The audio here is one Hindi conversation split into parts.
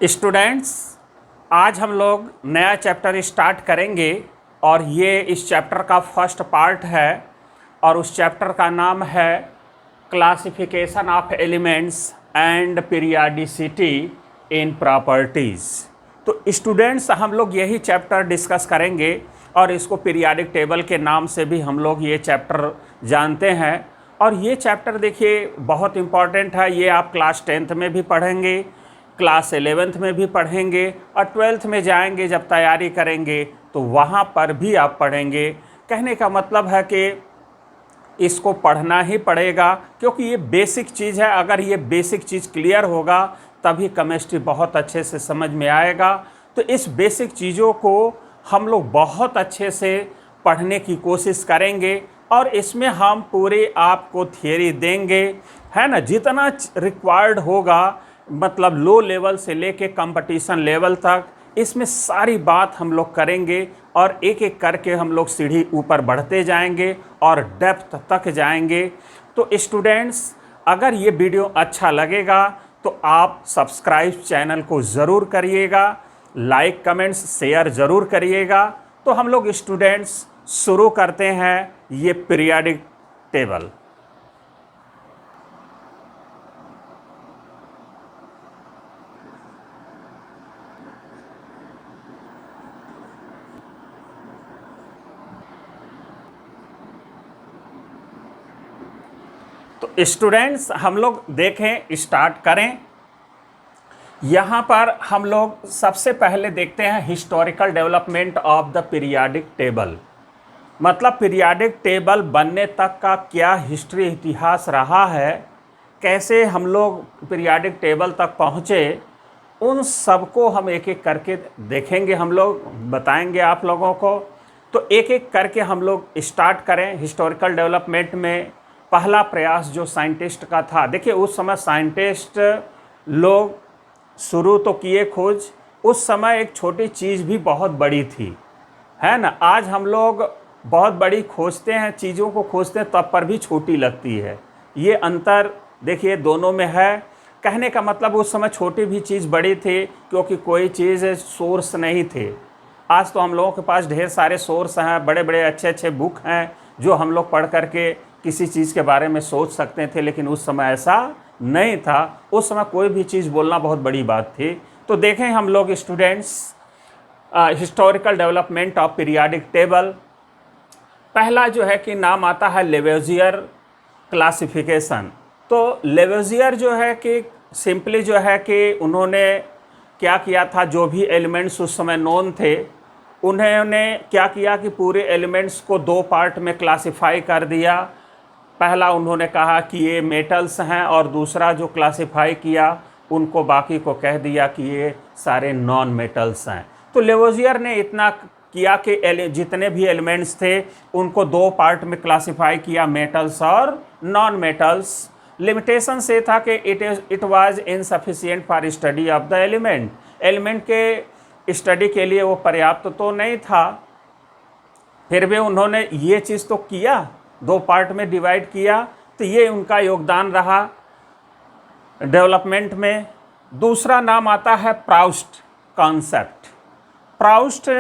स्टूडेंट्स, आज हम लोग नया चैप्टर स्टार्ट करेंगे और ये इस चैप्टर का फर्स्ट पार्ट है और उस चैप्टर का नाम है classification of elements and periodicity in properties. तो स्टूडेंट्स, हम लोग यही चैप्टर डिस्कस करेंगे और इसको पीरियाडिक टेबल के नाम से भी हम लोग ये चैप्टर जानते हैं। और ये चैप्टर देखिए बहुत इम्पॉर्टेंट है। ये आप क्लास 10th में भी पढ़ेंगे, क्लास 11th में भी पढ़ेंगे और 12th में जाएंगे जब तैयारी करेंगे तो वहाँ पर भी आप पढ़ेंगे। कहने का मतलब है कि इसको पढ़ना ही पड़ेगा क्योंकि ये बेसिक चीज़ है। अगर ये बेसिक चीज़ क्लियर होगा तभी केमिस्ट्री बहुत अच्छे से समझ में आएगा। तो इस बेसिक चीज़ों को हम लोग बहुत अच्छे से पढ़ने की कोशिश करेंगे और इसमें हम पूरे आपको थियरी देंगे, है ना, जितना रिक्वायर्ड होगा, मतलब लो लेवल से लेके कंपटीशन लेवल तक इसमें सारी बात हम लोग करेंगे और एक एक करके हम लोग सीढ़ी ऊपर बढ़ते जाएंगे और डेप्थ तक जाएंगे। तो स्टूडेंट्स, अगर ये वीडियो अच्छा लगेगा तो आप सब्सक्राइब चैनल को ज़रूर करिएगा, लाइक कमेंट्स शेयर ज़रूर करिएगा। तो हम लोग स्टूडेंट्स शुरू करते हैं ये पीरियाडिक टेबल। तो स्टूडेंट्स, हम लोग देखें, स्टार्ट करें। यहाँ पर हम लोग सबसे पहले देखते हैं historical development of the periodic table. मतलब पीरियाडिक टेबल बनने तक का क्या हिस्ट्री, इतिहास रहा है, कैसे हम लोग पीरियाडिक टेबल तक पहुँचे, उन सबको हम एक एक करके देखेंगे, हम लोग बताएंगे आप लोगों को। तो एक एक करके हम लोग स्टार्ट करें। हिस्टोरिकल डेवलपमेंट में पहला प्रयास जो साइंटिस्ट का था, देखिए उस समय साइंटिस्ट लोग शुरू तो किए खोज, उस समय एक छोटी चीज़ भी बहुत बड़ी थी, है ना। आज हम लोग बहुत बड़ी खोजते हैं, चीज़ों को खोजते हैं तब पर भी छोटी लगती है। ये अंतर देखिए दोनों में है। कहने का मतलब उस समय छोटी भी चीज़ बड़ी थी क्योंकि कोई चीज़ सोर्स नहीं थे। आज तो हम लोगों के पास ढेर सारे सोर्स हैं, बड़े बड़े अच्छे अच्छे बुक हैं जो हम लोग पढ़ करके किसी चीज़ के बारे में सोच सकते थे, लेकिन उस समय ऐसा नहीं था। उस समय कोई भी चीज़ बोलना बहुत बड़ी बात थी। तो देखें हम लोग students, historical development of periodic table. पहला जो है कि नाम आता है लेवेजियर क्लासिफिकेशन। तो लेवेजियर जो है कि सिंपली जो है कि उन्होंने क्या किया था, जो भी एलिमेंट्स उस समय नोन थे उन्होंने क्या किया कि पूरे एलिमेंट्स को दो पार्ट में क्लासिफाई कर दिया। पहला उन्होंने कहा कि ये मेटल्स हैं और दूसरा जो क्लासिफाई किया उनको बाकी को कह दिया कि ये सारे नॉन मेटल्स हैं। तो लेवोजियर ने इतना किया कि जितने भी एलिमेंट्स थे उनको दो पार्ट में क्लासिफाई किया, मेटल्स और नॉन मेटल्स। लिमिटेशन से था कि it was insufficient for study of the element. Element के स्टडी के लिए वो पर्याप्त तो नहीं था, फिर भी उन्होंने ये चीज़ तो किया, दो पार्ट में डिवाइड किया। तो ये उनका योगदान रहा डेवलपमेंट में। दूसरा नाम आता है प्राउस्ट कॉन्सेप्ट। प्राउस्ट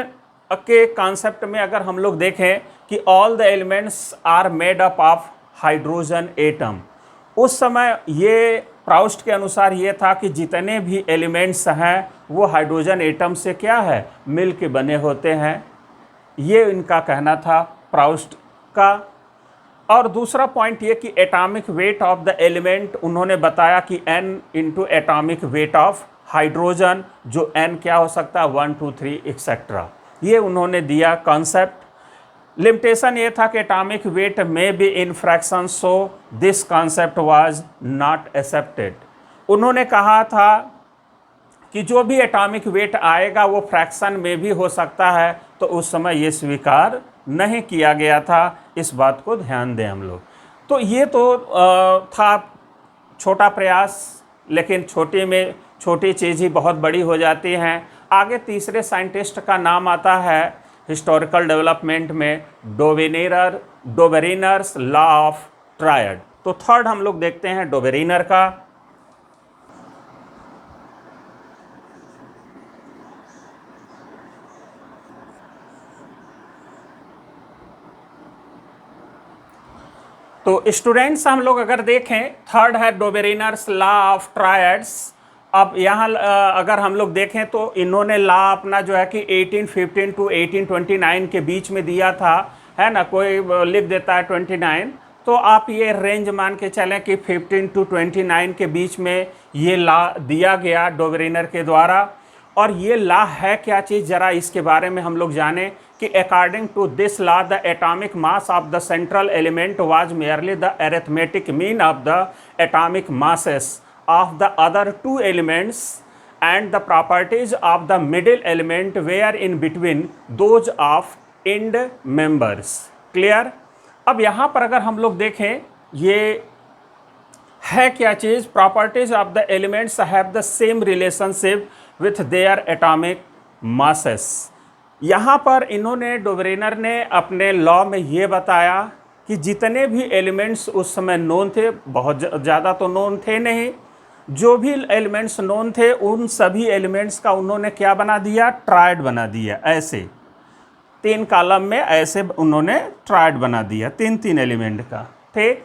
के कॉन्सेप्ट में अगर हम लोग देखें कि all the elements are made up of hydrogen atom. उस समय ये प्राउस्ट के अनुसार ये था कि जितने भी एलिमेंट्स हैं वो हाइड्रोजन एटम से क्या है, मिल के बने होते हैं। ये इनका कहना था प्राउस्ट का। और दूसरा पॉइंट ये कि atomic weight of the element, उन्होंने बताया कि n into atomic weight of hydrogen, जो n क्या हो सकता है, 1 2 3 एक्सेट्रा, ये उन्होंने दिया कॉन्सेप्ट। लिमिटेशन ये था कि एटॉमिक वेट में भी in fraction, so this concept was not accepted. उन्होंने कहा था कि जो भी एटॉमिक वेट आएगा वो फ्रैक्शन में भी हो सकता है, तो उस समय ये स्वीकार नहीं किया गया था। इस बात को ध्यान दें हम लोग। तो ये तो था छोटा प्रयास, लेकिन छोटी में छोटी चीज़ ही बहुत बड़ी हो जाती हैं। आगे तीसरे साइंटिस्ट का नाम आता है हिस्टोरिकल डेवलपमेंट में डोबेरिनर्स लॉ ऑफ ट्रायड। तो थर्ड हम लोग देखते हैं डोबेरिनर का। तो स्टूडेंट्स हम लोग अगर देखें, थर्ड है डोबेरिनर्स लॉ ऑफ ट्रायड्स। अब यहाँ अगर हम लोग देखें तो इन्होंने लॉ अपना जो है कि 1815 टू 1829 के बीच में दिया था, है ना। कोई लिख देता है 29, तो आप ये रेंज मान के चलें कि 15 टू 29 के बीच में ये लॉ दिया गया डोबेरिनर के द्वारा। और ये लॉ है क्या चीज़, ज़रा इसके बारे में हम लोग जानें कि according to this law the atomic mass of the central element was merely the arithmetic mean of the atomic masses of the other two elements and the properties of the middle element were in between those of end members. Clear. अब यहाँ पर अगर हम लोग देखें, ये है क्या चीज़, properties of the elements have the same relationship with their atomic masses. यहाँ पर इन्होंने डोबेरिनर ने अपने लॉ में ये बताया कि जितने भी एलिमेंट्स उस समय नोन थे, बहुत ज़्यादा तो नोन थे नहीं, जो भी एलिमेंट्स नोन थे उन सभी एलिमेंट्स का उन्होंने क्या बना दिया, ट्रायड बना दिया। ऐसे 3 कॉलम में ऐसे उन्होंने ट्रायड बना दिया, 3 एलिमेंट का। ठीक,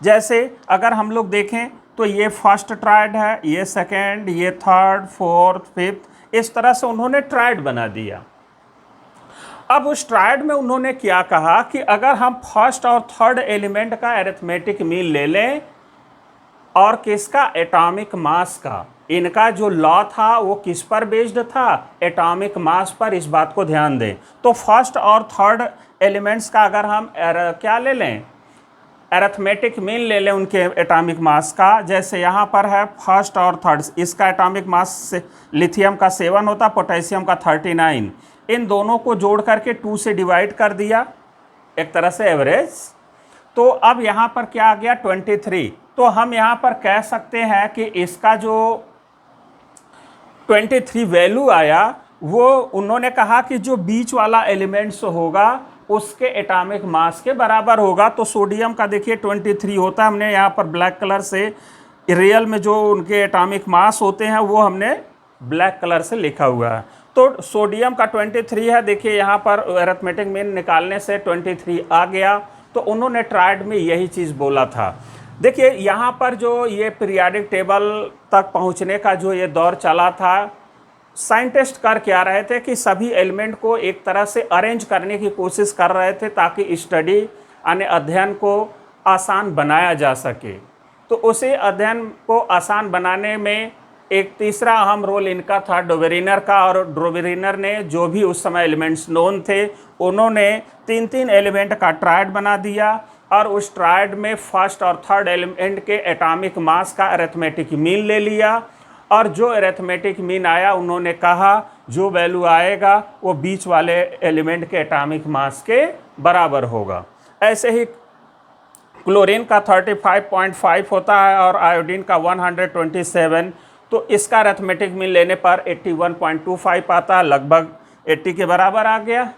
जैसे अगर हम लोग देखें तो ये फर्स्ट ट्रायड है, ये सेकेंड, ये थर्ड, फोर्थ, फिफ्थ, इस तरह से उन्होंने ट्रायड बना दिया। अब उस ट्रायड में उन्होंने क्या कहा कि अगर हम फर्स्ट और थर्ड एलिमेंट का अरिथमेटिक मीन ले लें और किसका, एटॉमिक मास का, इनका जो लॉ था वो किस पर बेस्ड था, एटॉमिक मास पर। इस बात को ध्यान दें। तो फर्स्ट और थर्ड एलिमेंट्स का अगर हम क्या ले लें, अरिथमेटिक मीन ले लें उनके एटॉमिक मास का। जैसे यहाँ पर है फर्स्ट और थर्ड, इसका एटॉमिक मास से लिथियम का 7 होता, पोटेशियम का 39। इन दोनों को जोड़ करके 2 से डिवाइड कर दिया, एक तरह से एवरेज। तो अब यहाँ पर क्या आ गया, 23। तो हम यहाँ पर कह सकते हैं कि इसका जो 23 वैल्यू आया, वो उन्होंने कहा कि जो बीच वाला एलिमेंट्स होगा उसके एटॉमिक मास के बराबर होगा। तो सोडियम का देखिए 23 होता है, हमने यहाँ पर ब्लैक कलर से रियल में जो उनके एटॉमिक मास होते हैं वो हमने ब्लैक कलर से लिखा हुआ है। तो सोडियम का 23 है, देखिए यहाँ पर अरिथमेटिक मीन निकालने से 23 आ गया। तो उन्होंने ट्रायड में यही चीज़ बोला था। देखिए यहाँ पर जो ये पीरियाडिक टेबल तक पहुँचने का जो ये दौर चला था, साइंटिस्ट कर क्या रहे थे कि सभी एलिमेंट को एक तरह से अरेंज करने की कोशिश कर रहे थे ताकि स्टडी यानी अध्ययन को आसान बनाया जा सके। तो उसे अध्ययन को आसान बनाने में एक तीसरा अहम रोल इनका था डोबेरिनर का। और डोबेरिनर ने जो भी उस समय एलिमेंट्स नोन थे उन्होंने 3 एलिमेंट का ट्रायड बना दिया और उस ट्रायड में फर्स्ट और थर्ड एलिमेंट के एटॉमिक मास का अरिथमेटिक मीन ले लिया। और जो अरिथमेटिक मीन आया उन्होंने कहा जो वैल्यू आएगा वो बीच वाले एलिमेंट के एटॉमिक मास के बराबर होगा। ऐसे ही क्लोरीन का 35.5 होता है और आयोडीन का 127। तो इसका अरिथमेटिक मीन लेने पर 81.25 आता है, लगभग 80 के बराबर आ गया।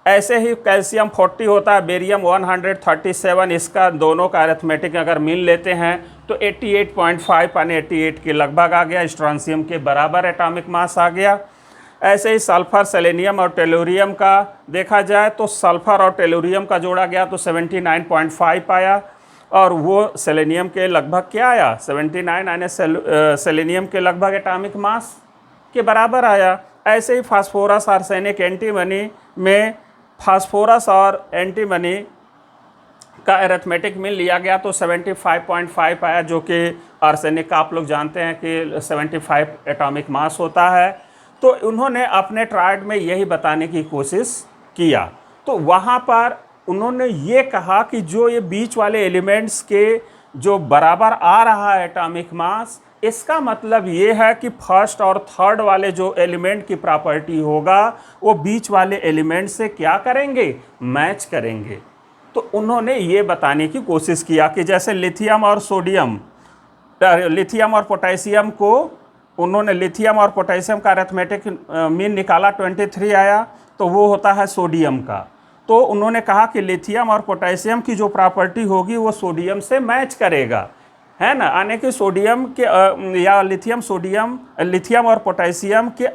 ऐसे ही कैल्शियम 40 होता है, बेरियम 137, इसका दोनों का अरिथमेटिक अगर मीन लेते हैं तो 88.5 यानी 88 के लगभग आ गया। स्ट्रॉन्शियम के बराबर एटॉमिक मास आ गया। ऐसे ही सल्फर, सेलेनियम और टेलुरियम का देखा जाए तो सल्फर और टेलुरियम का जोड़ा गया तो 79.5 आया और वो सेलेनियम के लगभग क्या आया, 79 यानी सेलेनियम के लगभग एटॉमिक मास के बराबर आया। ऐसे ही फास्फोरस, आर्सेनिक, एंटीमनी में फास्फोरस और एंटीमनी का अरिथमेटिक मीन लिया गया तो 75.5 आया, जो कि आर्सेनिक का आप लोग जानते हैं कि 75 एटॉमिक मास होता है। तो उन्होंने अपने ट्रायड में यही बताने की कोशिश किया। तो वहाँ पर उन्होंने ये कहा कि जो ये बीच वाले एलिमेंट्स के जो बराबर आ रहा है एटॉमिक मास, इसका मतलब ये है कि फर्स्ट और थर्ड वाले जो एलिमेंट की प्रॉपर्टी होगा वो बीच वाले एलिमेंट से क्या करेंगे, मैच करेंगे। तो उन्होंने ये बताने की कोशिश किया कि जैसे लिथियम और सोडियम, लिथियम और पोटेशियम को उन्होंने लिथियम और पोटेशियम का अरिथमेटिक मीन निकाला 23 आया तो वो होता है सोडियम का। तो उन्होंने कहा कि लिथियम और पोटेशियम की जो प्रॉपर्टी होगी वो सोडियम से मैच करेगा, है ना। यानी कि सोडियम के या लिथियम और पोटेशियम के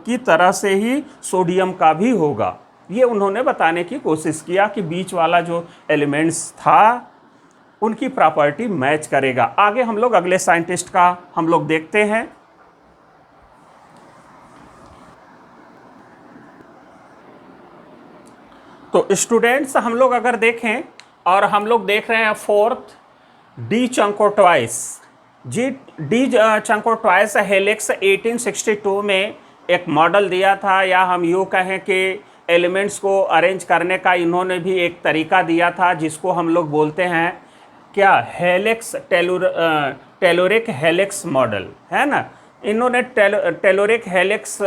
की तरह से ही सोडियम का भी होगा। ये उन्होंने बताने की कोशिश किया कि बीच वाला जो एलिमेंट्स था उनकी प्रॉपर्टी मैच करेगा। आगे हम लोग अगले साइंटिस्ट का हम लोग देखते हैं। तो स्टूडेंट्स हम लोग अगर देखें और हम लोग देख रहे हैं फोर्थ डी चंकोट्वाइस। डी चंकोट्वाइस हेलिक्स 1862 में एक मॉडल दिया था, या हम यूँ कहें कि एलिमेंट्स को अरेंज करने का इन्होंने भी एक तरीका दिया था, जिसको हम लोग बोलते हैं क्या, हेलिक्स टेलोरिक हेलिक्स मॉडल, है ना। इन्होंने टेलोरिक हेलिक्स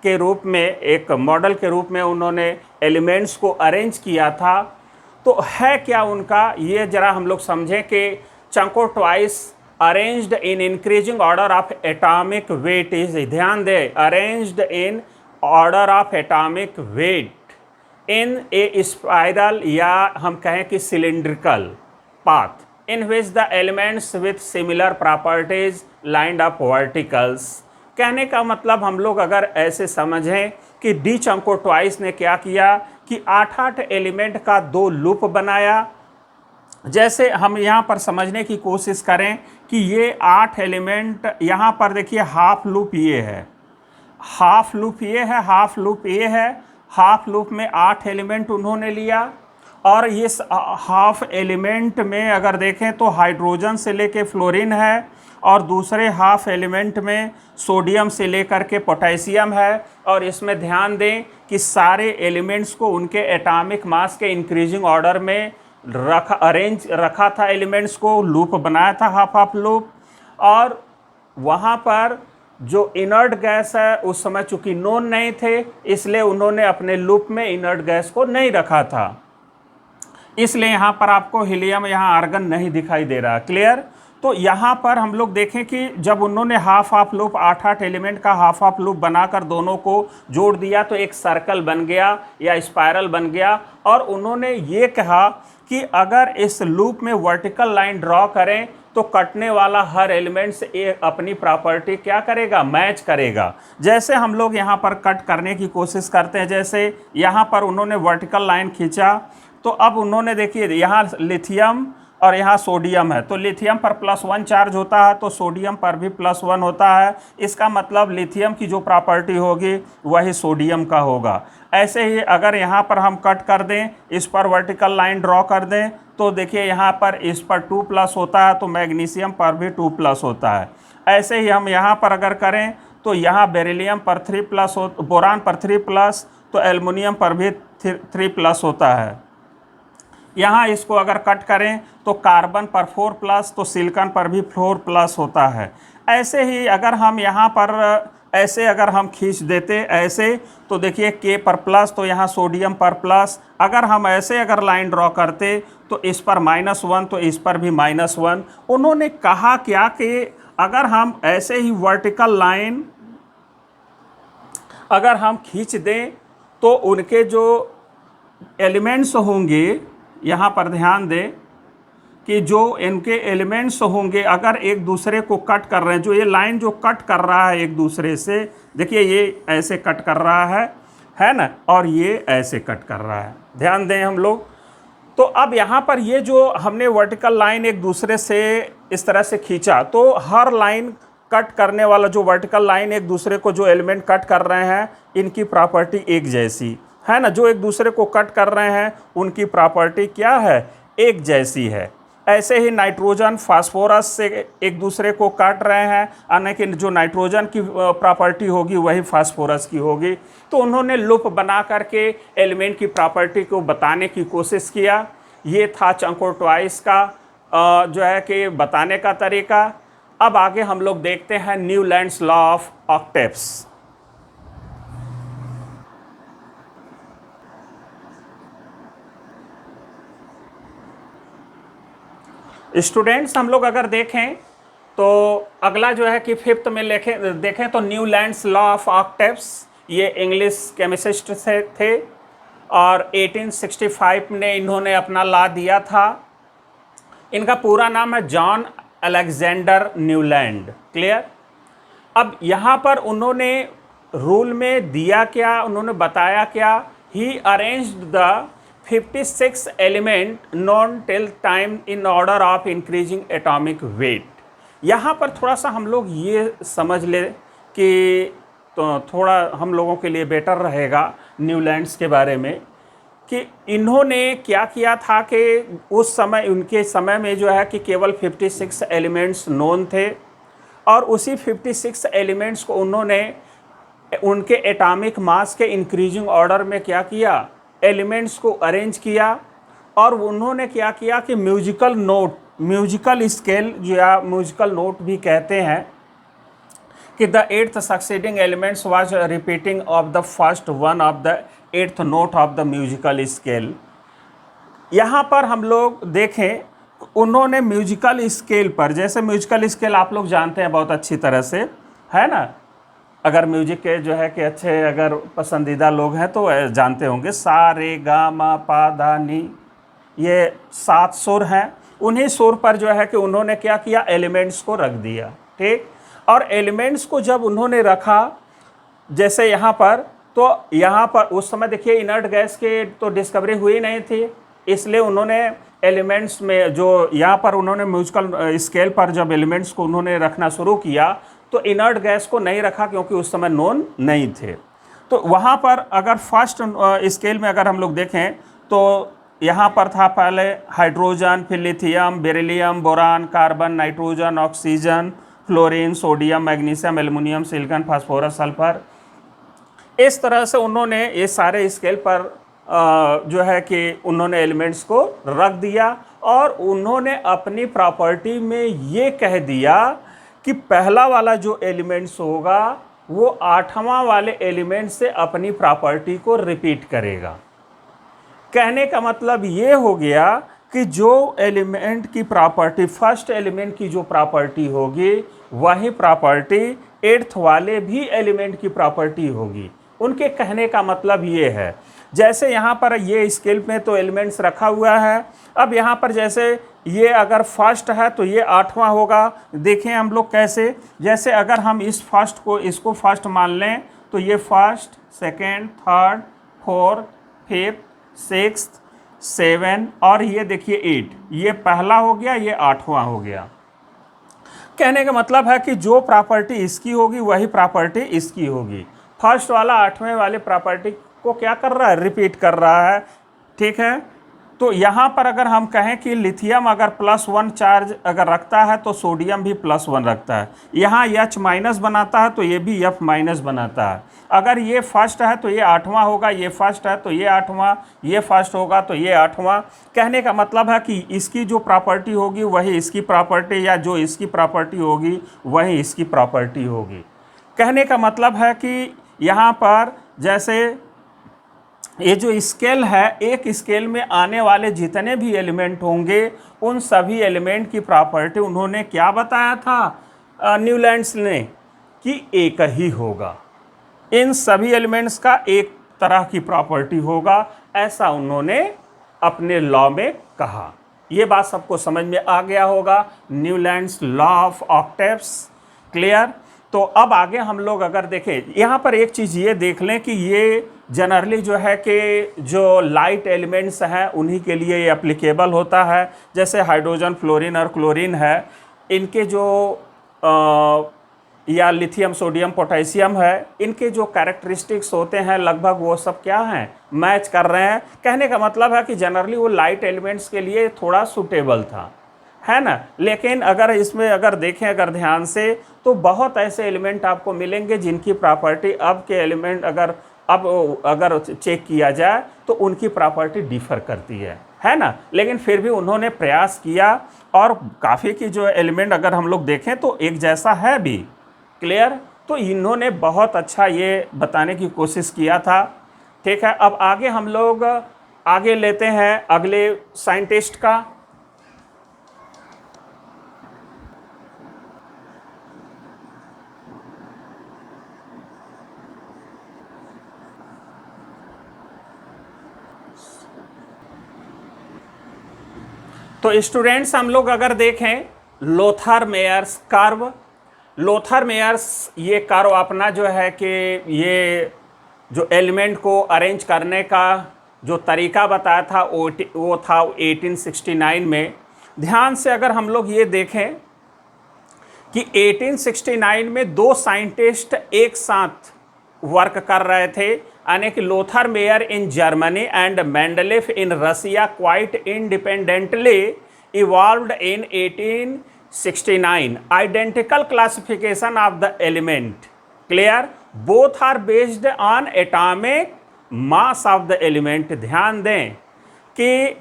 के रूप में, एक मॉडल के रूप में उन्होंने एलिमेंट्स को अरेंज किया था। तो है क्या उनका, ये जरा हम लोग समझें कि Chancourtois arranged in increasing order of atomic weight is, ध्यान दे, arranged in order of atomic weight in a spiral, या हम कहें कि cylindrical path in which the elements with similar properties lined up verticals. कहने का मतलब हम लोग अगर ऐसे समझें कि डी चंकोट्वाइस ने क्या किया कि 8-8 एलिमेंट का 2 लूप बनाया। जैसे हम यहाँ पर समझने की कोशिश करें कि ये 8 एलिमेंट, यहाँ पर देखिए हाफ लूप ये है, हाफ लूप ये है, हाफ लूप ये है, हाफ लूप में 8 एलिमेंट उन्होंने लिया। और ये हाफ एलिमेंट में अगर देखें तो हाइड्रोजन से लेके फ्लोरीन है, और दूसरे हाफ एलिमेंट में सोडियम से लेकर के पोटेशियम है। और इसमें ध्यान दें कि सारे एलिमेंट्स को उनके एटॉमिक मास के इंक्रीजिंग ऑर्डर में रखा था, एलिमेंट्स को लूप बनाया था, हाफ हाफ लूप। और वहाँ पर जो इनर्ट गैस है उस समय चूंकि नोन नहीं थे, इसलिए उन्होंने अपने लूप में इनर्ट गैस को नहीं रखा था, इसलिए यहाँ पर आपको हीलियम, यहाँ आर्गन नहीं दिखाई दे रहा। क्लियर। तो यहाँ पर हम लोग देखें कि जब उन्होंने हाफ हाफ लूप, 8-8 एलिमेंट का हाफ हाफ लूप बनाकर दोनों को जोड़ दिया तो एक सर्कल बन गया या स्पाइरल बन गया। और उन्होंने ये कहा कि अगर इस लूप में वर्टिकल लाइन ड्रॉ करें तो कटने वाला हर एलिमेंट से अपनी प्रॉपर्टी क्या करेगा, मैच करेगा। जैसे हम लोग यहाँ पर कट करने की कोशिश करते हैं, जैसे यहाँ पर उन्होंने वर्टिकल लाइन खींचा, तो अब उन्होंने देखिए यहाँ लिथियम और यहाँ सोडियम है, तो लिथियम पर +1 चार्ज होता है, तो सोडियम पर भी +1 होता है। इसका मतलब लिथियम की जो प्रॉपर्टी होगी वही सोडियम का होगा। ऐसे ही अगर यहाँ पर हम कट कर दें, इस पर वर्टिकल लाइन ड्रॉ कर दें, तो देखिए यहाँ पर इस पर 2+ होता है, तो मैग्नीशियम पर भी 2+ होता है। ऐसे ही हम यहाँ पर अगर करें तो यहाँ बेरिलियम पर 3+ हो, बोरान पर 3+, तो एल्युमिनियम पर भी 3+ होता है। यहाँ इसको अगर कट करें तो कार्बन पर 4+, तो सिलिकॉन पर भी 4+ होता है। ऐसे ही अगर हम यहाँ पर ऐसे अगर हम खींच देते ऐसे, तो देखिए K पर प्लस, तो यहाँ सोडियम पर प्लस। अगर हम ऐसे अगर लाइन ड्रॉ करते तो इस पर -1, तो इस पर भी -1। उन्होंने कहा क्या कि अगर हम ऐसे ही वर्टिकल लाइन अगर हम खींच दें तो उनके जो एलिमेंट्स होंगे, यहाँ पर ध्यान दें कि जो इनके एलिमेंट्स होंगे अगर एक दूसरे को कट कर रहे हैं, जो ये लाइन जो कट कर रहा है एक दूसरे से, देखिए ये ऐसे कट कर रहा है ना, और ये ऐसे कट कर रहा है, ध्यान दें हम लोग। तो अब यहाँ पर ये जो हमने वर्टिकल लाइन एक दूसरे से इस तरह से खींचा, तो हर लाइन कट करने वाला जो वर्टिकल लाइन एक दूसरे को जो एलिमेंट कट कर रहे हैं, इनकी प्रॉपर्टी एक जैसी है ना, जो एक दूसरे को कट कर रहे हैं उनकी प्रॉपर्टी क्या है, एक जैसी है। ऐसे ही नाइट्रोजन फास्फोरस से एक दूसरे को काट रहे हैं, लेकिन जो नाइट्रोजन की प्रॉपर्टी होगी वही फास्फोरस की होगी। तो उन्होंने लूप बना करके एलिमेंट की प्रॉपर्टी को बताने की कोशिश किया। ये था चंकोट्वाइस का जो है कि बताने का तरीका। अब आगे हम लोग देखते हैं Newlands law of octaves. Students हम लोग अगर देखें तो अगला जो है कि 5th में देखें तो न्यूलैंड्स लॉ ऑफ ऑक्टेव्स, ये इंग्लिश केमिस्ट से थे और 1865 में इन्होंने अपना लॉ दिया था। इनका पूरा नाम है जॉन अलेक्जेंडर न्यूलैंड। क्लियर। अब यहाँ पर उन्होंने रूल में दिया क्या, उन्होंने बताया क्या, he arranged the 56 element known till time in order of increasing atomic weight. यहाँ पर थोड़ा सा हम लोग ये समझ ले कि तो थोड़ा हम लोगों के लिए बेटर रहेगा न्यूलैंड्स के बारे में कि इन्होंने क्या किया था कि उस समय उनके समय में जो है कि केवल 56 एलिमेंट्स नोन थे और उसी 56 एलिमेंट्स को उन्होंने उनके एटॉमिक मास के इंक्रीजिंग ऑर्डर में क्या किया, एलिमेंट्स को अरेंज किया और उन्होंने क्या किया कि म्यूजिकल नोट, म्यूजिकल स्केल जो या म्यूजिकल नोट भी कहते हैं कि the 8th succeeding elements was repeating of the first one of the 8th note of the musical scale. यहाँ पर हम लोग देखें उन्होंने म्यूजिकल स्केल पर, जैसे म्यूजिकल स्केल आप लोग जानते हैं बहुत अच्छी तरह से, है ना, अगर म्यूजिक के जो है कि अच्छे अगर पसंदीदा लोग हैं तो जानते होंगे, सा रे गा मा पा धा नी, ये 7 सुर हैं। उन्हीं सुर पर जो है कि उन्होंने क्या किया, एलिमेंट्स को रख दिया, ठीक। और एलिमेंट्स को जब उन्होंने रखा, जैसे यहाँ पर, तो यहाँ पर उस समय देखिए इनर्ट गैस के तो डिस्कवरी हुई नहीं थी, इसलिए उन्होंने एलिमेंट्स में जो यहाँ पर उन्होंने म्यूजिकल स्केल पर जब एलिमेंट्स को उन्होंने रखना शुरू किया तो इनर्ट गैस को नहीं रखा क्योंकि उस समय नोन नहीं थे। तो वहाँ पर अगर फर्स्ट स्केल में अगर हम लोग देखें तो यहाँ पर था पहले हाइड्रोजन, फिर lithium, beryllium, boron, carbon, nitrogen, oxygen, fluorine, sodium, magnesium, aluminium, silicon, phosphorus, sulphur. इस तरह से उन्होंने ये सारे स्केल पर जो है कि उन्होंने एलिमेंट्स को रख दिया और उन्होंने अपनी प्रॉपर्टी में ये कह दिया कि पहला वाला जो एलिमेंट्स होगा वो 8वां वाले एलिमेंट से अपनी प्रॉपर्टी को रिपीट करेगा। कहने का मतलब ये हो गया कि जो एलिमेंट की प्रॉपर्टी, फर्स्ट एलिमेंट की जो प्रॉपर्टी होगी वही प्रॉपर्टी 8th वाले भी एलिमेंट की प्रॉपर्टी होगी। उनके कहने का मतलब ये है, जैसे यहाँ पर ये स्केल में तो एलिमेंट्स रखा हुआ है, अब यहाँ पर जैसे ये अगर फर्स्ट है तो ये 8वां होगा। देखें हम लोग कैसे, जैसे अगर हम इस फर्स्ट को, इसको फर्स्ट मान लें तो ये first, second, third, fourth, fifth, sixth, 7 और ये देखिए 8, ये पहला हो गया, ये 8वां हो गया। कहने का मतलब है कि जो प्रॉपर्टी इसकी होगी वही प्रॉपर्टी इसकी होगी। फर्स्ट वाला 8वें वाले प्रॉपर्टी को क्या कर रहा है, रिपीट कर रहा है, ठीक है। तो यहाँ पर अगर हम कहें कि लिथियम अगर +1 चार्ज अगर रखता है तो सोडियम भी +1 रखता है, यहाँ H- बनाता है तो ये भी F- बनाता है। अगर ये फर्स्ट है तो ये 8वां होगा, ये फर्स्ट है तो ये 8वां, ये फर्स्ट होगा तो ये 8वां। कहने का मतलब है कि इसकी जो प्रॉपर्टी होगी वही इसकी प्रॉपर्टी, या जो इसकी प्रॉपर्टी होगी वही इसकी प्रॉपर्टी होगी। कहने का मतलब है कि यहाँ पर जैसे ये जो स्केल है, एक स्केल में आने वाले जितने भी एलिमेंट होंगे उन सभी एलिमेंट की प्रॉपर्टी उन्होंने क्या बताया था न्यूलैंड्स ने, कि एक ही होगा। इन सभी एलिमेंट्स का एक तरह की प्रॉपर्टी होगा, ऐसा उन्होंने अपने लॉ में कहा। ये बात सबको समझ में आ गया होगा, Newlands law of octaves, clear. तो अब आगे हम लोग अगर देखें, यहाँ पर एक चीज़ ये देख लें कि ये जनरली जो है कि जो लाइट एलिमेंट्स हैं उन्हीं के लिए ये एप्लीकेबल होता है। जैसे हाइड्रोजन, फ्लोरीन और क्लोरीन है, इनके जो या लिथियम, सोडियम, पोटेशियम है, इनके जो कैरेक्टरिस्टिक्स होते हैं लगभग वो सब क्या हैं, मैच कर रहे हैं। कहने का मतलब है कि जनरली वो लाइट एलिमेंट्स के लिए थोड़ा सूटेबल था, है ना। लेकिन अगर इसमें अगर देखें अगर ध्यान से तो बहुत ऐसे एलिमेंट आपको मिलेंगे जिनकी प्रॉपर्टी अब के एलिमेंट अगर चेक किया जाए तो उनकी प्रॉपर्टी डिफर करती है ना। लेकिन फिर भी उन्होंने प्रयास किया और काफ़ी की जो एलिमेंट अगर हम लोग देखें तो एक जैसा है भी, क्लियर। तो इन्होंने बहुत अच्छा ये बताने की कोशिश किया था, ठीक है। अब आगे हम लोग आगे लेते हैं अगले साइंटिस्ट का। तो स्टूडेंट्स हम लोग अगर देखें Lothar Meyer's curve, Lothar Meyer's ये कर्व अपना जो है कि ये जो एलिमेंट को अरेंज करने का जो तरीका बताया था वो था 1869 में। ध्यान से अगर हम लोग ये देखें कि 1869 में दो साइंटिस्ट एक साथ वर्क कर रहे थे, यानी कि Lothar Meyer in Germany and Mendeleev in Russia quite independently evolved in 1869 identical classification of the element. Clear? Both are based on atomic mass of the element. ध्यान दें कि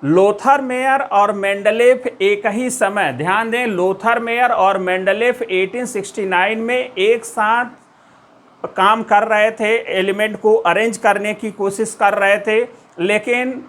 लोथर मेयर और मेंडलेफ एक ही समय, ध्यान दें, लोथर मेयर और मेंडलेफ 1869 में एक साथ काम कर रहे थे, एलिमेंट को अरेंज करने की कोशिश कर रहे थे। लेकिन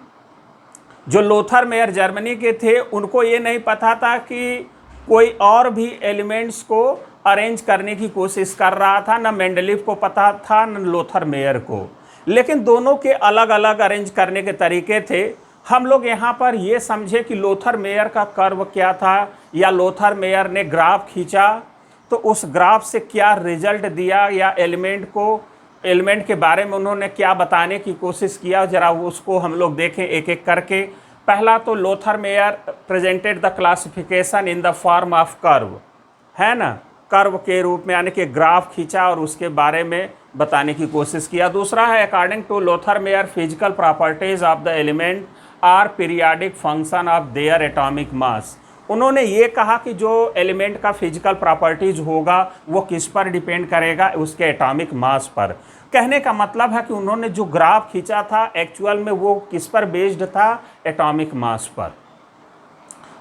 जो लोथर मेयर जर्मनी के थे उनको ये नहीं पता था कि कोई और भी एलिमेंट्स को अरेंज करने की कोशिश कर रहा था, न मेंडलीफ को पता था न लोथर मेयर को। लेकिन दोनों के अलग अलग अरेंज करने के तरीके थे। हम लोग यहाँ पर ये समझे कि लोथर मेयर का कर्व क्या था, या लोथर मेयर ने ग्राफ खींचा तो उस ग्राफ से क्या रिजल्ट दिया, या एलिमेंट के बारे में उन्होंने क्या बताने की कोशिश किया, जरा उसको हम लोग देखें एक एक करके। पहला तो Lothar Meyer presented the classification in the form of curve, है ना, कर्व के रूप में, यानी कि ग्राफ खींचा और उसके बारे में बताने की कोशिश किया। दूसरा है according to Lothar Meyer physical properties of the element are periodic function of their atomic mass. उन्होंने ये कहा कि जो एलिमेंट का फिजिकल प्रॉपर्टीज होगा वो किस पर डिपेंड करेगा, उसके एटॉमिक मास पर। कहने का मतलब है कि उन्होंने जो ग्राफ खींचा था एक्चुअल में वो किस पर बेस्ड था, एटॉमिक मास पर।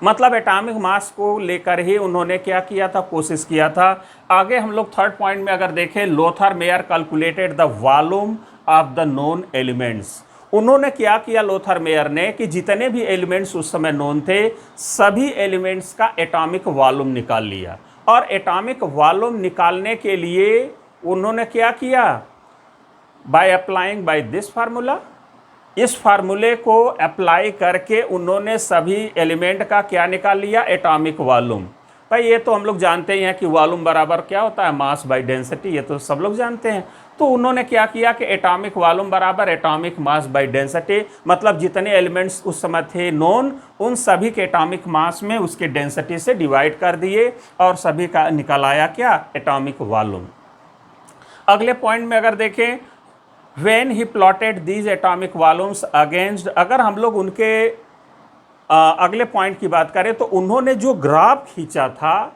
मतलब एटॉमिक मास को लेकर ही उन्होंने क्या किया था, कोशिश किया था। आगे हम लोग थर्ड पॉइंट में अगर देखें, Lothar Meyer calculated the volume of the known elements. उन्होंने क्या किया लोथर मेयर ने कि जितने भी एलिमेंट्स उस समय नोन थे सभी एलिमेंट्स का एटॉमिक वॉल्यूम निकाल लिया। और एटॉमिक वॉल्यूम निकालने के लिए उन्होंने क्या किया, by applying by this formula, इस फार्मूले को अप्लाई करके उन्होंने सभी एलिमेंट का क्या निकाल लिया, एटॉमिक वॉल्यूम। भाई ये तो हम लोग जानते ही हैं कि वॉल्यूम बराबर क्या होता है, मास बाय डेंसिटी, ये तो सब लोग जानते हैं। तो उन्होंने क्या किया कि एटॉमिक वॉल्यूम बराबर एटॉमिक मास बाय डेंसिटी, मतलब जितने एलिमेंट्स उस समय थे नोन उन सभी के एटॉमिक मास में उसके डेंसिटी से डिवाइड कर दिए और सभी का निकल आया क्या, एटॉमिक वॉल्यूम। अगले पॉइंट में अगर देखें, when he plotted these atomic volumes against, अगर हम लोग उनके अगले पॉइंट की बात करें तो उन्होंने जो ग्राफ खींचा था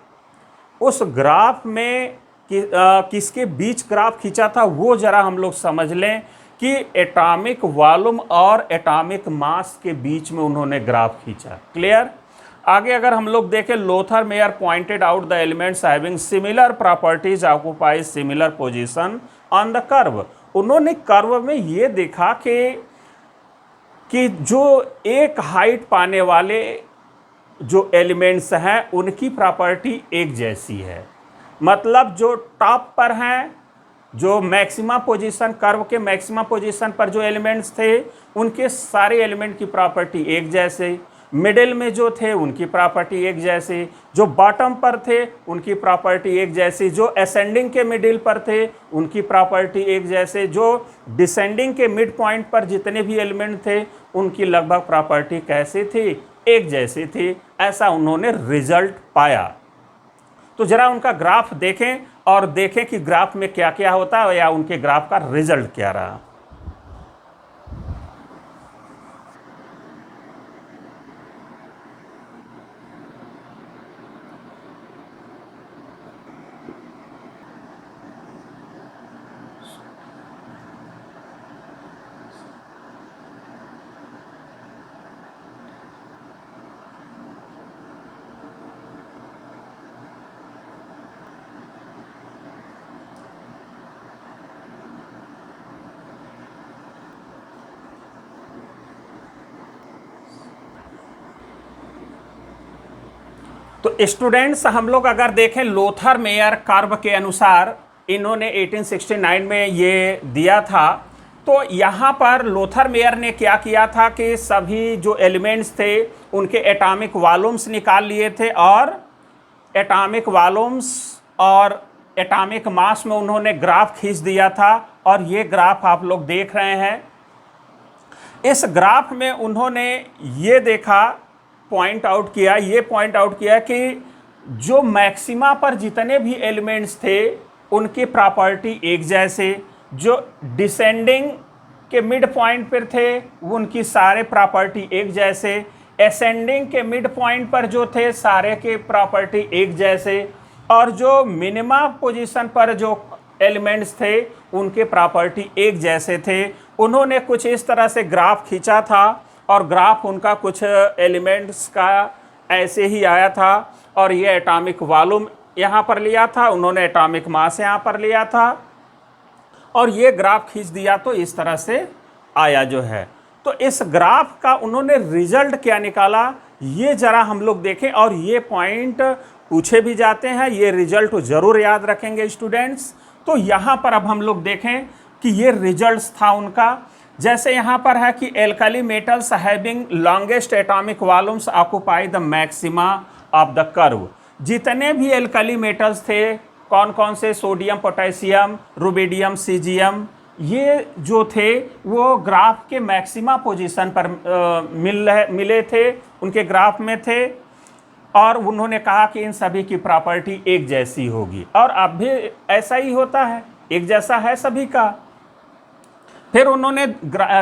उस ग्राफ में किसके बीच ग्राफ खींचा था वो जरा हम लोग समझ लें कि एटॉमिक वॉल्यूम और एटॉमिक मास के बीच में उन्होंने ग्राफ खींचा। क्लियर? आगे अगर हम लोग देखें, Lothar Meyer pointed out the elements having similar properties occupy similar position on the curve. उन्होंने कर्व में ये देखा कि जो एक हाइट पाने वाले जो एलिमेंट्स हैं उनकी प्रॉपर्टी एक जैसी है। मतलब जो टॉप पर हैं, जो मैक्सिमा पोजीशन, कर्व के मैक्सिमा पोजीशन पर जो एलिमेंट्स थे उनके सारे एलिमेंट की प्रॉपर्टी एक जैसे, मिडिल में जो थे उनकी प्रॉपर्टी एक जैसी, जो बॉटम पर थे उनकी प्रॉपर्टी एक जैसी, जो असेंडिंग के मिडिल पर थे उनकी प्रॉपर्टी एक जैसे, जो डिसेंडिंग के मिड पॉइंट पर जितने भी एलिमेंट थे उनकी लगभग प्रॉपर्टी कैसी थी, एक जैसी थी। ऐसा उन्होंने रिजल्ट पाया। तो जरा उनका ग्राफ देखें और देखें कि ग्राफ में क्या क्या होता है या उनके ग्राफ का रिजल्ट क्या रहा। तो स्टूडेंट्स हम लोग अगर देखें लोथर मेयर कर्व के अनुसार इन्होंने 1869 में ये दिया था। तो यहाँ पर लोथर मेयर ने क्या किया था कि सभी जो एलिमेंट्स थे उनके एटॉमिक वॉल्यूम्स निकाल लिए थे और एटॉमिक वॉल्यूम्स और एटॉमिक मास में उन्होंने ग्राफ खींच दिया था। और ये ग्राफ आप लोग देख रहे हैं। इस ग्राफ में उन्होंने ये देखा, पॉइंट आउट किया कि जो मैक्सिमा पर जितने भी एलिमेंट्स थे उनकी प्रॉपर्टी एक जैसे, जो डिसेंडिंग के मिड पॉइंट पर थे उनकी सारे प्रॉपर्टी एक जैसे, असेंडिंग के मिड पॉइंट पर जो थे सारे के प्रॉपर्टी एक जैसे, और जो मिनिमा पोजीशन पर जो एलिमेंट्स थे उनके प्रॉपर्टी एक जैसे थे। उन्होंने कुछ इस तरह से ग्राफ खींचा था और ग्राफ उनका कुछ एलिमेंट्स का ऐसे ही आया था, और ये एटॉमिक वॉल्यूम यहाँ पर लिया था, उन्होंने एटॉमिक मास यहाँ पर लिया था और ये ग्राफ खींच दिया, तो इस तरह से आया जो है। तो इस ग्राफ का उन्होंने रिजल्ट क्या निकाला ये जरा हम लोग देखें, और ये पॉइंट पूछे भी जाते हैं, ये रिजल्ट ज़रूर याद रखेंगे स्टूडेंट्स। तो यहाँ पर अब हम लोग देखें कि ये रिजल्ट्स था उनका। जैसे यहाँ पर है कि alkali metals having longest atomic volumes occupy the maxima of the curve. जितने भी एल्कली मेटल्स थे, कौन कौन से, सोडियम, पोटेशियम, रुबिडियम, सीजियम, ये जो थे वो ग्राफ के मैक्सिमा पोजीशन पर मिले थे, उनके ग्राफ में थे, और उन्होंने कहा कि इन सभी की प्रॉपर्टी एक जैसी होगी, और अब भी ऐसा ही होता है, एक जैसा है सभी का। फिर उन्होंने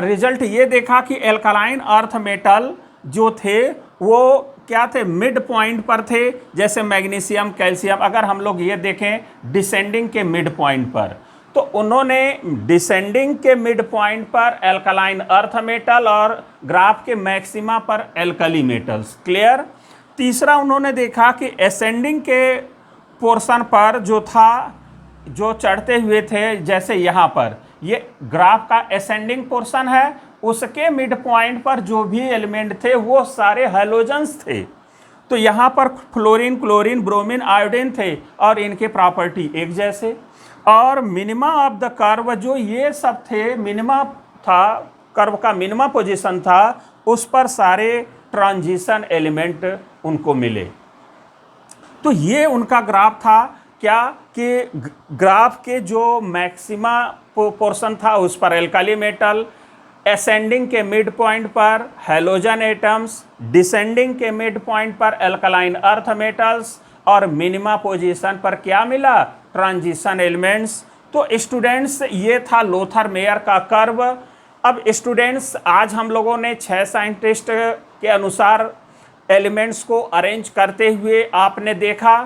रिजल्ट ये देखा कि एल्कलाइन अर्थ मेटल जो थे वो क्या थे, मिड पॉइंट पर थे, जैसे मैग्नीशियम, कैल्शियम। अगर हम लोग ये देखें डिसेंडिंग के मिड पॉइंट पर, तो उन्होंने डिसेंडिंग के मिड पॉइंट पर एल्कलाइन अर्थ मेटल और ग्राफ के मैक्सिमा पर एल्कली मेटल्स। क्लियर। तीसरा उन्होंने देखा कि असेंडिंग के पोर्शन पर जो था, जो चढ़ते हुए थे, जैसे यहाँ पर ये ग्राफ का असेंडिंग पोर्शन है, उसके मिड पॉइंट पर जो भी एलिमेंट थे वो सारे हैलोजन्स थे। तो यहाँ पर फ्लोरीन, क्लोरीन, ब्रोमीन, आयोडीन थे और इनके प्रॉपर्टी एक जैसे। और मिनिमा ऑफ द कर्व जो ये सब थे, मिनिमा था, कर्व का मिनिमा पोजीशन था, उस पर सारे ट्रांजिशन एलिमेंट उनको मिले। तो ये उनका ग्राफ था क्या कि ग्राफ के जो मैक्सिमा पोर्शन था उस पर एल्कली मेटल, असेंडिंग के मिड पॉइंट पर हैलोजन एटम्स, डिसेंडिंग के मिड पॉइंट पर एल्कलाइन अर्थ मेटल्स, और मिनिमा पोजीशन पर क्या मिला, ट्रांजिशन एलिमेंट्स। तो स्टूडेंट्स ये था लोथर मेयर का कर्व। अब स्टूडेंट्स आज हम लोगों ने 6 साइंटिस्ट के अनुसार एलिमेंट्स को अरेंज करते हुए आपने देखा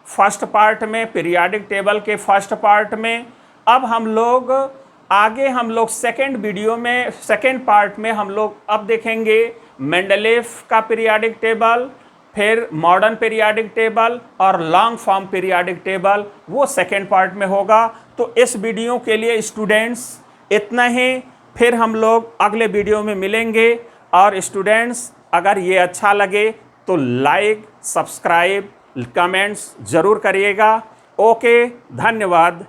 फर्स्ट पार्ट में, पीरियाडिक टेबल के फर्स्ट पार्ट में। अब हम लोग आगे सेकेंड वीडियो में, सेकेंड पार्ट में हम लोग अब देखेंगे मेंडलेव का पीरियाडिक टेबल, फिर मॉडर्न पीरियाडिक टेबल और लॉन्ग फॉर्म पीरियाडिक टेबल, वो सेकेंड पार्ट में होगा। तो इस वीडियो के लिए स्टूडेंट्स इतना ही, फिर हम लोग अगले वीडियो में मिलेंगे। और स्टूडेंट्स अगर ये अच्छा लगे तो लाइक, सब्सक्राइब, कमेंट्स ज़रूर करिएगा। ओके, धन्यवाद।